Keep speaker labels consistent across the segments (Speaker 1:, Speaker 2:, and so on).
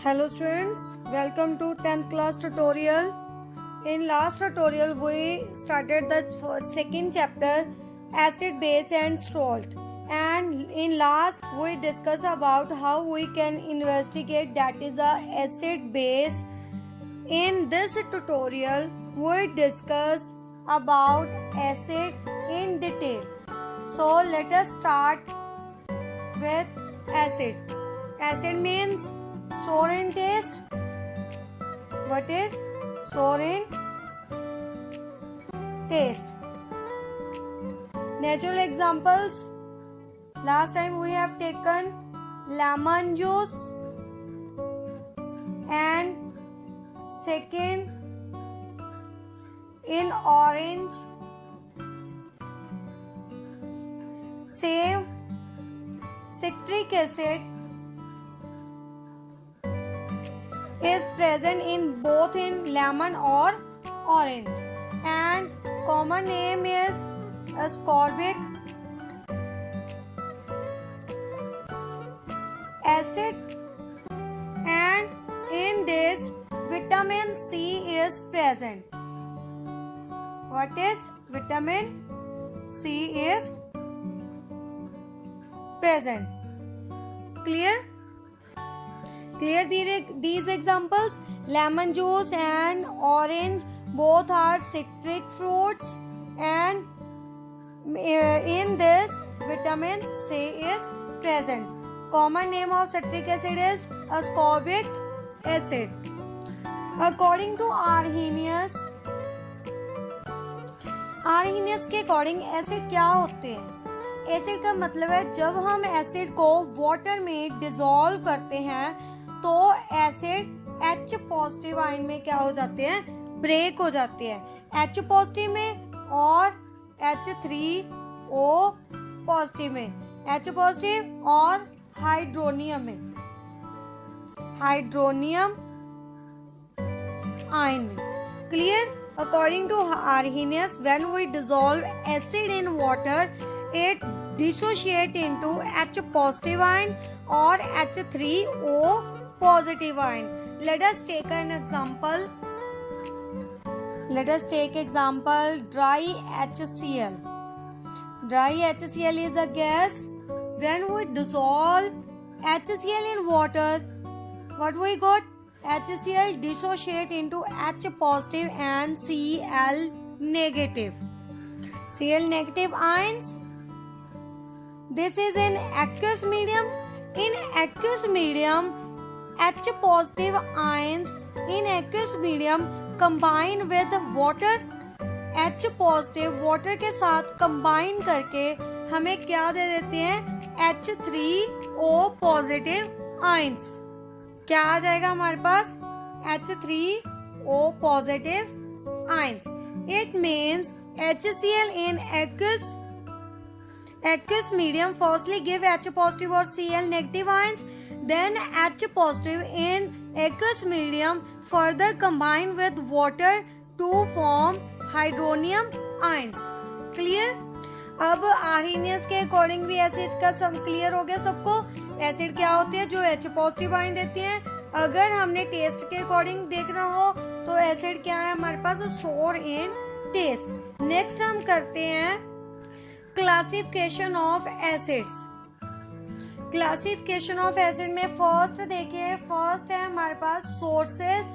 Speaker 1: Hello students, welcome to 10th class tutorial. In last tutorial we started the second chapter acid, base and salt, and in last we discussed about how we can investigate that is a acid base. In this tutorial we discuss about acid in detail. So let us start with acid. Acid means sour in taste. What is sour in taste? Natural examples. Last time we have taken lemon juice, and second in orange. Same citric acid is present in both in lemon or orange, and common name is ascorbic acid, and in this vitamin C is present. What is vitamin C is present? Clear these examples. Lemon juice and orange both are citric fruits, and in this vitamin C is present. Common name of citric acid is ascorbic acid. According to Arrhenius के according acid क्या होते हैं? Acid का मतलब है जब हम acid को वाटर में डिसॉल्व करते हैं तो एसिड H पॉजिटिव आयन में क्या हो जाते हैं? ब्रेक हो जाते हैं H पॉजिटिव में और H3O पॉजिटिव में, H पॉजिटिव और हाइड्रोनियम में, हाइड्रोनियम आयन में. Clear? According to Arrhenius, when we dissolve acid in water, it dissociate into H positive ion or H3O positive ion. Let us take an example. Let us take example dry HCl. Dry HCl is a gas. When we dissolve HCl in water, what we got? HCl dissociate into H positive and Cl negative. Cl negative ions. This is in aqueous medium. In aqueous medium, H positive ions in aqueous medium combine with water. H positive water के साथ combine करके हमें क्या दे देते हैं? H3O positive ions. क्या आ जाएगा हमारे पास? H3O positive ions. It means HCl in aqueous medium firstly give H positive or Cl negative ions, then H positive in aqueous medium further combine with water to form hydronium ions. Clear? अब Arrhenius के according भी acid का सब clear हो गया सबको. Acid क्या होती है? जो H पॉजिटिव आयन देती हैं. अगर हमने टेस्ट के अकॉर्डिंग देखना हो तो एसिड क्या है हमारे पास? सोर इन टेस्ट. नेक्स्ट हम करते हैं classification of acids. Classification of acid में फर्स्ट देखिए, फर्स्ट है हमारे पास sources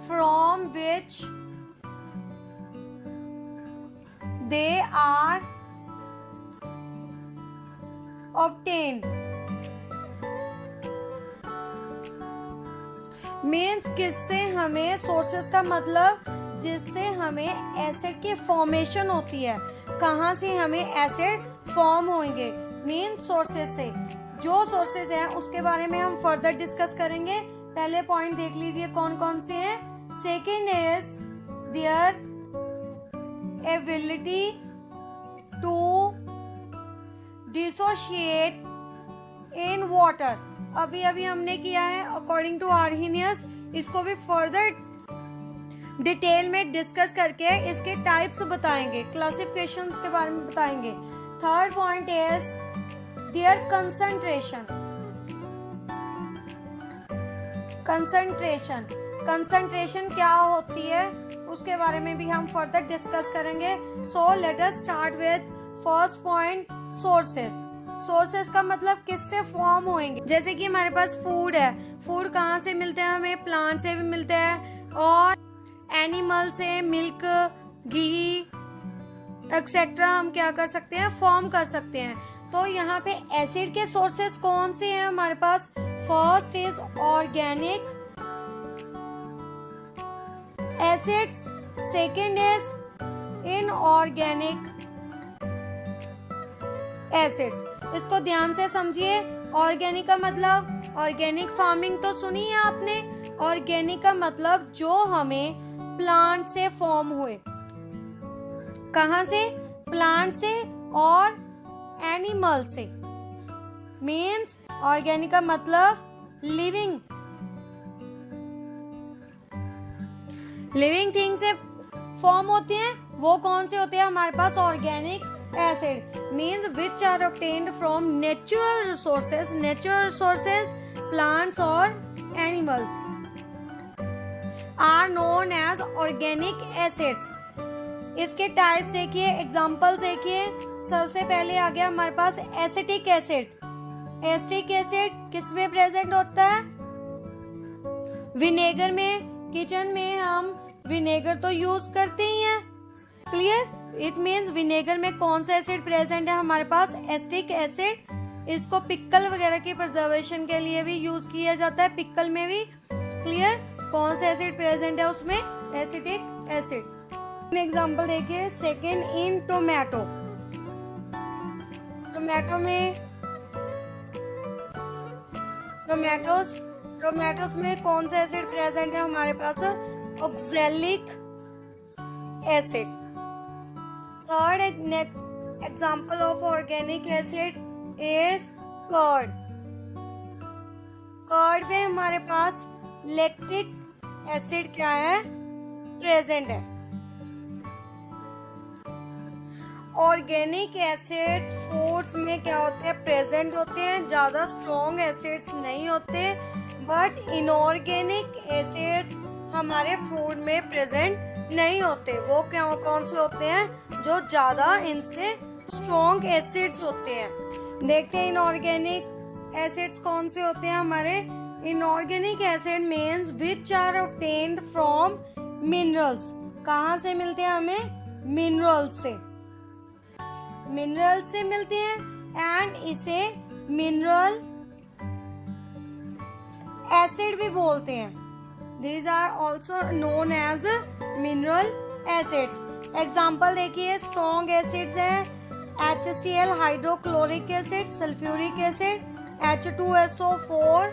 Speaker 1: from which they are obtained. Means किससे हमें सोर्सेस का मतलब जिससे हमें एसिड की फॉर्मेशन होती है. कहाँ से हमें एसिड फॉर्म होंगे? मीन्स सोर्सेस से. जो सोर्सेस हैं उसके बारे में हम फर्दर डिस्कस करेंगे. पहले पॉइंट देख लीजिए कौन कौन से हैं. Second is their ability to dissociate in water. अभी हमने किया है अकॉर्डिंग टू आर्हीनियस. इसको भी फर्दर डिटेल में डिस्कस करके इसके टाइप्स बताएंगे, क्लासिफिकेशंस के बारे में बताएंगे. Third point is there concentration. Concentration, concentration क्या होती है उसके बारे में भी हम फर्दर डिस्कस करेंगे। So let us start with first point, sources. Sources का मतलब किससे फॉर्म होंगे। जैसे कि हमारे पास फूड है, फूड कहाँ से मिलते हैं हमें, प्लांट से भी मिलते हैं और एनिमल से, मिल्क, घी एक्सेट्रा हम क्या कर सकते हैं, फॉर्म कर सकते हैं। तो यहाँ पे एसिड के सोर्सेस कौन से हैं हमारे पास, first is organic acids, second is inorganic acids. इसको ध्यान से समझिए। ऑर्गेनिक का मतलब, ऑर्गेनिक फार्मिंग तो सुनी है आपने। ऑर्गेनिक का मतलब जो हमें प्लांट से फॉर्म हुए, कहाँ से, प्लांट से और एनिमल से। मीन्स ऑर्गेनिक का मतलब लिविंग थिंग से फॉर्म होते हैं। वो कौन से होते हैं हमारे पास, organic acid means which are obtained from natural resources, plants or animals are known as organic acids। इसके टाइप्स देखिए, एग्जांपल्स देखिए। सबसे पहले आ गया हमारे पास एसिटिक एसिड। एसिटिक एसिड किस में प्रेजेंट होता है, विनेगर में। किचन में हम विनेगर तो यूज करते ही हैं, क्लियर। इट मीन्स विनेगर में कौन सा एसिड प्रेजेंट है हमारे पास, एसिटिक एसिड। इसको पिकल वगैरह की प्रिजर्वेशन के लिए भी यूज किया जाता है, पिकल में भी, क्लियर। कौन सा एसिड प्रेजेंट है उसमें, एसिटिक एसिड। एग्जांपल देखिए, सेकेंड इन टोमेटो। टोमेटोस में कौन सा एसिड प्रेजेंट है हमारे पास, oxalic acid. Third example of organic acid is curd। Curd में हमारे पास लैक्टिक एसिड क्या है, प्रेजेंट है। ऑर्गेनिक एसिड्स फूड्स में क्या होते हैं, प्रेजेंट होते हैं। ज्यादा स्ट्रॉन्ग एसिड्स नहीं होते, बट इनऑर्गेनिक एसिड्स हमारे फूड में प्रेजेंट नहीं होते। वो क्या, कौन से होते हैं, जो ज्यादा इनसे स्ट्रॉन्ग एसिड्स होते हैं। देखते हैं इनऑर्गेनिक एसिड्स कौन से होते हैं हमारे। Inorganic acid means which are obtained from minerals. कहाँ से मिलते हैं हमें, मिनरल्स से मिलते हैं। एंड इसे मिनरल एसिड भी बोलते हैं। These are also known as mineral acids। Example देखिए, स्ट्रॉन्ग एसिड्स हैं HCl hydrochloric acid, sulphuric acid, H2SO4,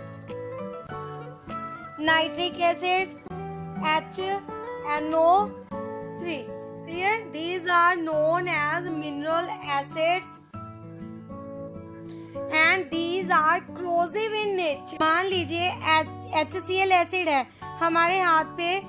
Speaker 1: nitric acid, HNO3। Clear? These are known as mineral acids and these are corrosive in nature। मान लीजिए HCl acid है, हमारे हाथ पे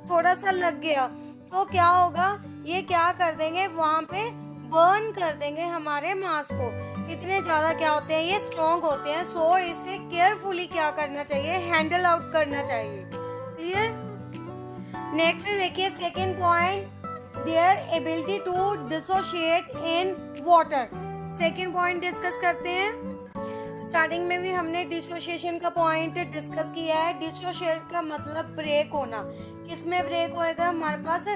Speaker 1: थोड़ा सा लग गया, तो क्या होगा, ये क्या कर देंगे, वहां पे बर्न कर देंगे हमारे मांस को। इतने ज्यादा क्या होते हैं, ये स्ट्रॉन्ग होते हैं। सो इसे केयरफुली क्या करना चाहिए, हैंडल आउट करना चाहिए। क्लियर। नेक्स्ट देखिए, second point, their ability to dissociate in water. Second point discuss करते हैं। स्टार्टिंग में भी हमने डिसोसिएशन का पॉइंट डिस्कस किया है। डिसोसिएट का मतलब ब्रेक होना। किसमें ब्रेक होएगा, हमारे पास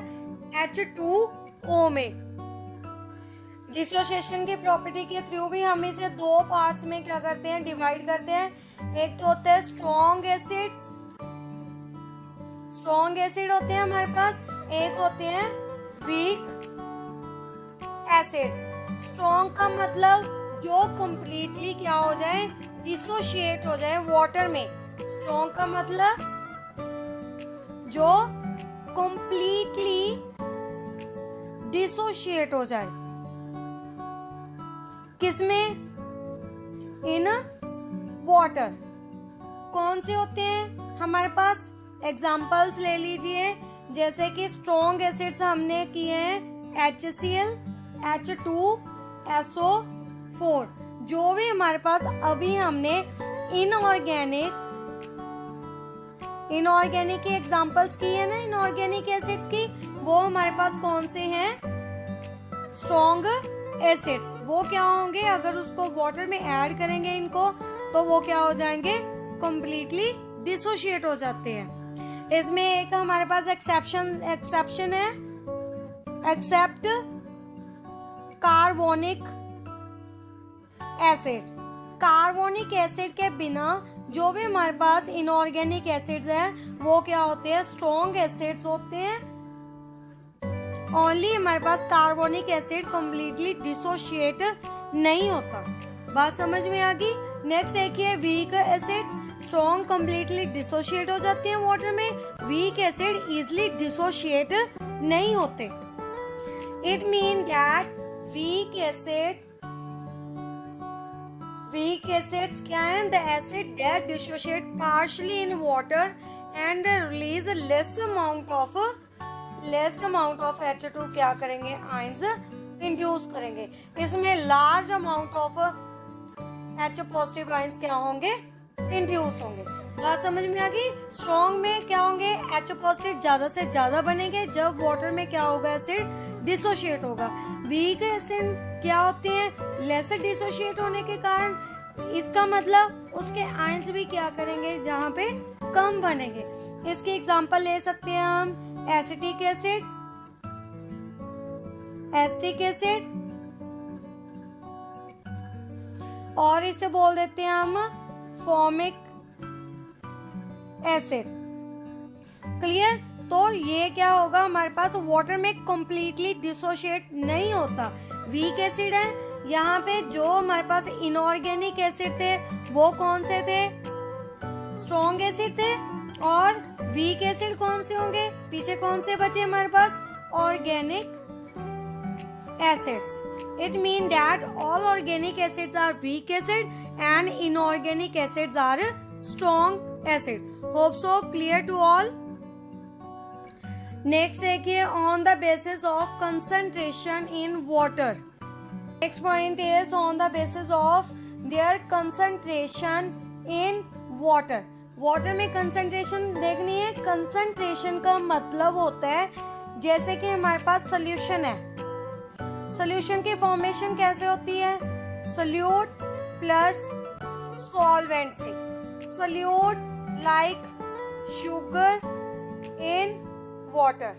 Speaker 1: H2O में। डिसोसिएशन की प्रॉपर्टी के थ्रू भी हम इसे दो पार्ट्स में क्या करते हैं, डिवाइड करते हैं। एक तो होता है स्ट्रॉन्ग एसिड्स, स्ट्रॉन्ग एसिड होते हैं हमारे पास। एक होते हैं वीक एसिड्स। स्ट्रॉन्ग का मतलब जो कंप्लीटली क्या हो जाए, डिसोशिएट हो जाए वाटर में। स्ट्रॉन्ग का मतलब जो कंप्लीटली डिसोशिएट हो जाए, किसमें, इन वाटर। कौन से होते हैं हमारे पास, एग्जांपल्स ले लीजिए। जैसे कि स्ट्रॉन्ग एसिड्स हमने किए हैं HCl, H2SO4। जो भी हमारे पास अभी हमने इनऑर्गेनिक इनऑर्गेनिक की एग्जांपल्स की है ना, इनऑर्गेनिक एसिड्स की, वो हमारे पास कौन से हैं? Strong acids. वो क्या होंगे? अगर उसको वाटर में ऐड करेंगे इनको, तो वो क्या हो जाएंगे? कंप्लीटली डिसोशिएट हो जाते हैं। इसमें एक हमारे पास एक्सेप्शन है, except carbonic acid. Carbonic acid के बिना जो भी हमारे पास इनऑर्गेनिक एसिड्स हैं वो क्या होते हैं? स्ट्रॉन्ग एसिड्स होते हैं। ओनली हमारे पास कार्बोनिक एसिड कंप्लीटली डिसोशिएट नहीं होता। बात समझ में आ गई? नेक्स्ट एक है weak acids. Strong completely dissociate हो जाते हैं वाटर में, वीक एसिड इजिली डिसोशिएट नहीं होते। It mean that weak acids क्या है? The acid that dissociate partially in water and release less amount of H2 क्या करेंगे? आयंस इंड्यूस करेंगे। इसमें large amount of H positive ions क्या होंगे? इंड्यूस होंगे। बात समझ में आ गई? स्ट्रॉन्ग में क्या होंगे? H पॉजिटिव ज्यादा से ज्यादा बनेंगे जब वाटर में क्या होगा? एसिड डिसोशिएट होगा। वीक एसिड क्या होते हैं? लेसर डिसोशिएट होने के कारण, इसका मतलब उसके आयंस भी क्या करेंगे? जहाँ पे कम बनेंगे। इसके एग्जांपल ले सकते हैं हम एसिटिक एसिड, एसिटिक एसिड, और इसे बोल देते हैं हम फॉर्मिक एसिड। क्लियर? तो ये क्या होगा? हमारे पास वाटर में कंप्लीटली डिसोशिएट नहीं होता। वीक एसिड है। यहाँ पे जो हमारे पास इनऑर्गेनिक एसिड थे वो कौन से थे? स्ट्रॉन्ग एसिड थे। और वीक एसिड कौन से होंगे? पीछे कौन से बचे हमारे पास? Organic acids. It means that all organic acids are weak acid and inorganic acids are strong acid. Hope so clear to all. Next है on the basis of concentration in water. Next point is on the basis of their concentration in water. Water में concentration देखनी है। Concentration का मतलब होता है जैसे कि हमारे पास सोल्यूशन है, सोल्यूशन की फॉर्मेशन कैसे होती है? सोल्यूट प्लस सॉल्वेंट से। Solute like sugar in water.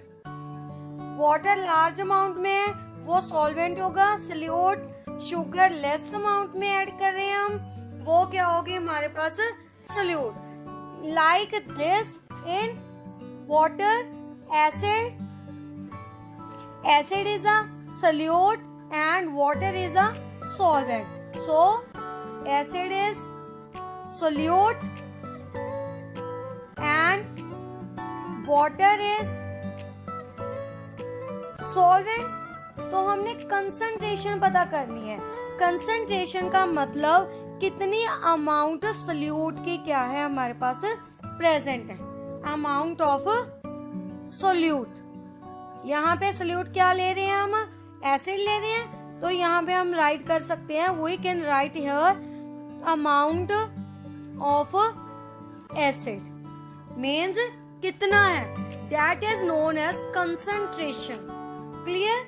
Speaker 1: Water large amount में है, वो सॉल्वेंट होगा। सोल्यूट शुगर लेस अमाउंट में ऐड कर रहे हैं हम, वो क्या होगी? हमारे पास solute. Like this in water, acid, acid is a solute and water is a solvent. So acid is solute and water is solvent. तो हमने कंसंट्रेशन पता करनी है। कंसंट्रेशन का मतलब कितनी अमाउंट सोल्यूट की क्या है हमारे पास प्रेजेंट है। Amount of solute. यहाँ पे सोल्यूट क्या ले रहे हैं हम? एसिड ले रहे हैं। तो यहाँ पे हम राइट कर सकते हैं, we can write here amount of acid means कितना है, that is known as concentration. Clear?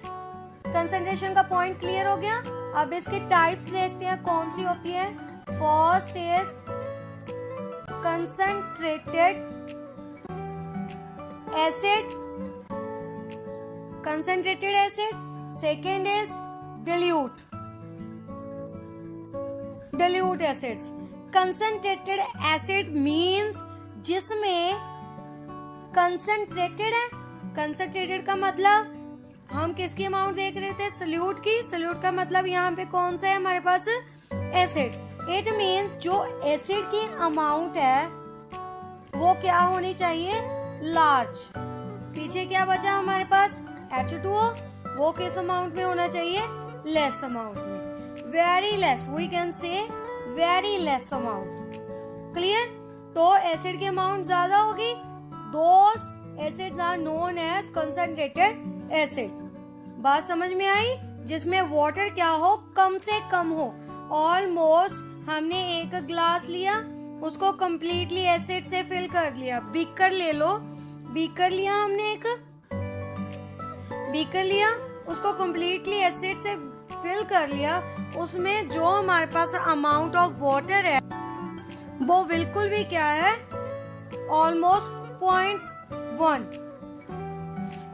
Speaker 1: Concentration का पॉइंट क्लियर हो गया। अब इसके टाइप्स देखते हैं कौन सी होती है। First is concentrated acid, concentrated acid. Second is dilute, dilute acids. Concentrated acid means जिसमें कंसंट्रेटेड है। कंसंट्रेटेड का मतलब हम किसकी अमाउंट देख रहे थे? सोल्यूट की। सोल्यूट का मतलब यहाँ पे कौन सा है हमारे पास? एसिड। इट मीन्स जो एसिड की अमाउंट है वो क्या होनी चाहिए? लार्ज। पीछे क्या बचा हमारे पास? H2O। वो किस अमाउंट में होना चाहिए? लेस अमाउंट में। Very less, we can say very less amount. Clear? तो एसिड की अमाउंट ज्यादा होगी, those acids are known as concentrated acid. बात समझ में आई? जिसमें वाटर क्या हो? कम से कम हो। ऑलमोस्ट हमने एक ग्लास लिया, उसको कम्प्लीटली एसिड से फिल कर लिया। बीकर ले लो, बीकर लिया हमने, एक बीकर लिया, उसको कम्प्लीटली एसिड से फिल कर लिया। उसमें जो हमारे पास अमाउंट ऑफ वाटर है वो बिल्कुल भी क्या है, almost 0.1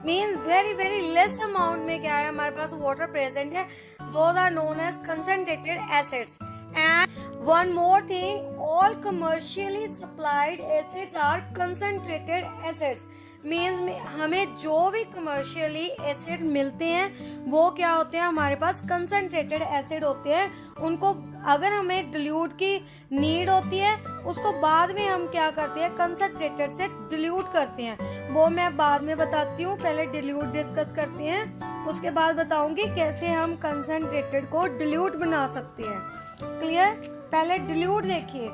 Speaker 1: means very very less amount में क्या है हमारे पास वाटर प्रेजेंट है। Those are known as concentrated acids. And one more thing, all commercially supplied acids are concentrated acids. Means हमें जो भी कमर्शियली एसिड मिलते हैं वो क्या होते हैं, हमारे पास कंसंट्रेटेड एसिड होते हैं। उनको अगर हमें डिल्यूट की नीड होती है, उसको बाद में हम क्या करते हैं, कंसंट्रेटेड से डिल्यूट करते हैं। वो मैं बाद में बताती हूँ, पहले डिल्यूट डिस्कस करते हैं, उसके बाद बताऊंगी कैसे हम कंसंट्रेटेड को डिल्यूट बना सकते हैं। क्लियर? पहले डिल्यूट देखिए।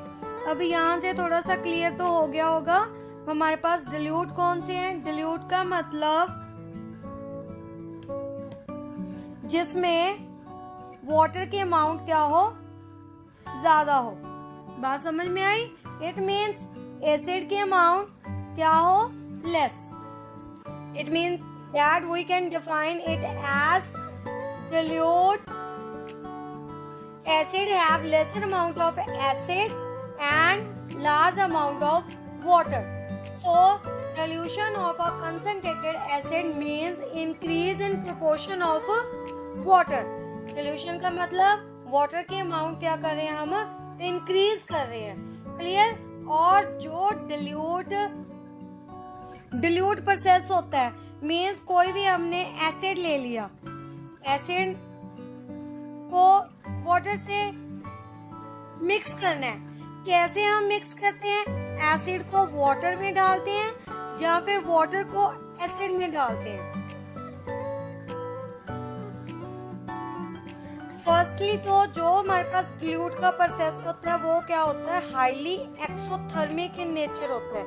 Speaker 1: अब यहाँ से थोड़ा सा क्लियर तो हो गया होगा हमारे पास डिल्यूट कौन से हैं। डिल्यूट का मतलब जिसमें वाटर की अमाउंट क्या हो, ज्यादा हो। बात समझ में आई? इट मीन्स एसिड की अमाउंट क्या हो, less. It means that we can define it as dilute acid have lesser amount of acid and large amount of water. So dilution of a concentrated acid means increase in proportion of water. Dilution का मतलब water की amount क्या कर रहे हैं, हम increase कर रहे हैं। क्लियर? और जो डिल्यूट प्रोसेस होता है मीन्स कोई भी हमने एसिड ले लिया, एसिड को वाटर से मिक्स करना है। कैसे हम मिक्स करते हैं, एसिड को वाटर में डालते हैं या फिर वाटर को एसिड में डालते हैं। फर्स्टली तो जो हमारे पास डिल्यूट का प्रोसेस होता है वो क्या होता है, हाईली एक्सोथर्मिक इन नेचर होता है।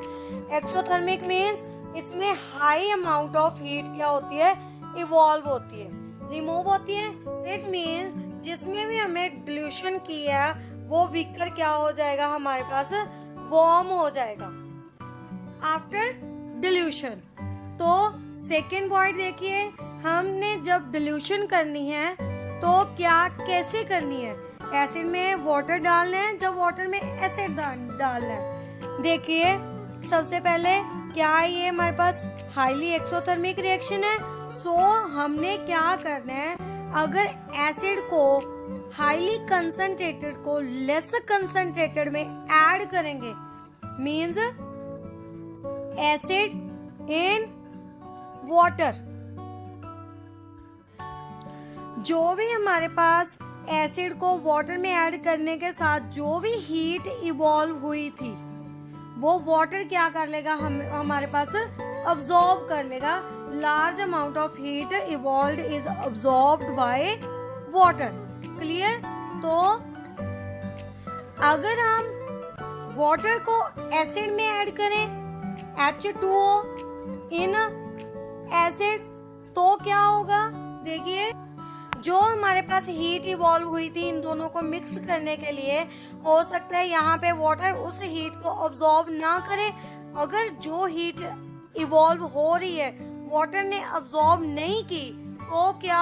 Speaker 1: एक्सोथर्मिक मीन्स इसमें हाई अमाउंट ऑफ हीट क्या होती है, इवॉल्व होती है, रिमूव होती है। इट मीन्स जिसमें भी हमें डिल्यूशन किया है वो बीकर क्या हो जाएगा, हमारे पास वार्म हो जाएगा आफ्टर डिल्यूशन। तो सेकेंड पॉइंट देखिए, हमने जब डिल्यूशन करनी है तो क्या कैसे करनी है, एसिड में वाटर डालना है, जब वाटर में एसिड डालना है। देखिए सबसे पहले क्या ये हमारे पास हाईली एक्सोथर्मिक रिएक्शन है। सो हमने क्या करना है, अगर एसिड को हाईली कंसंट्रेटेड को लेस कंसंट्रेटेड में ऐड करेंगे मींस एसिड इन वाटर, जो भी हमारे पास एसिड को वाटर में ऐड करने के साथ जो भी हीट इवॉल्व हुई थी वो वाटर क्या कर लेगा, हमारे पास अब्सॉर्ब कर लेगा। Large amount of heat evolved is absorbed by water. Clear? तो अगर हम वाटर को एसिड में ऐड करें H2O इन एसिड तो क्या होगा, देखिए जो हमारे पास हीट इवॉल्व हुई थी इन दोनों को मिक्स करने के लिए, हो सकता है यहाँ पे वाटर उस हीट को अब्सॉर्ब ना करे। अगर जो हीट इवॉल्व हो रही है वाटर ने अब्सॉर्ब नहीं की तो क्या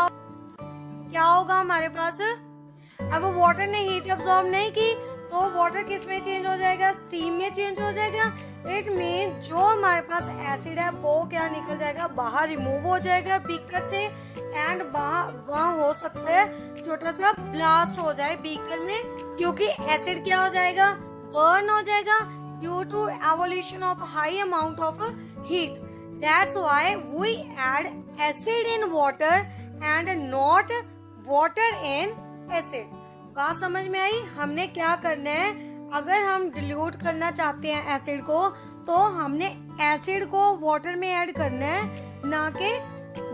Speaker 1: होगा हमारे पास, अब वाटर ने हीट अब्सॉर्ब नहीं की तो वाटर किस में चेंज हो जाएगा, स्टीम में चेंज हो जाएगा। इट मीन जो हमारे पास एसिड है वो क्या निकल जाएगा, बाहर रिमूव हो जाएगा बीकर से, एंड वहाँ हो सकता है छोटा सा ब्लास्ट हो जाए बीकर में, क्योंकि एसिड क्या हो जाएगा, बर्न हो जाएगा due to evolution of high amount of heat. That's why we add acid in water and not water in acid. बात समझ में आई? हमने क्या करना है, अगर हम डिल्यूट करना चाहते हैं एसिड को तो हमने एसिड को वाटर में ऐड करना है, ना कि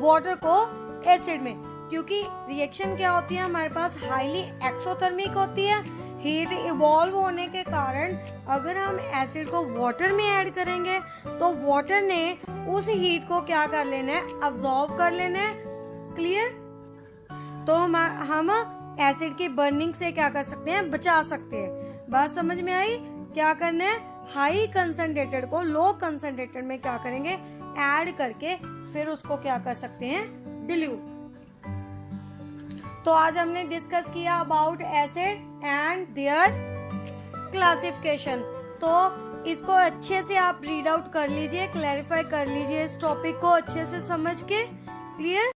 Speaker 1: वाटर को एसिड में, क्योंकि रिएक्शन क्या होती है हमारे पास हाईली एक्सोथर्मिक होती है। हीट इवॉल्व होने के कारण अगर हम एसिड को वाटर में ऐड करेंगे तो वाटर ने उस हीट को क्या कर लेना है, अब्सॉर्ब कर लेना है। क्लियर? तो हम एसिड की बर्निंग से क्या कर सकते हैं, बचा सकते हैं। बात समझ में आई? क्या करना है, हाई कंसंट्रेटेड को लो कंसंट्रेटेड में क्या करेंगे, ऐड करके फिर उसको क्या कर सकते हैं, डिल्यूट। तो आज हमने डिस्कस किया about acid and there classification. तो इसको अच्छे से आप रीड आउट कर लीजिए, क्लैरिफाई कर लीजिए इस टॉपिक को अच्छे से समझ के। क्लियर।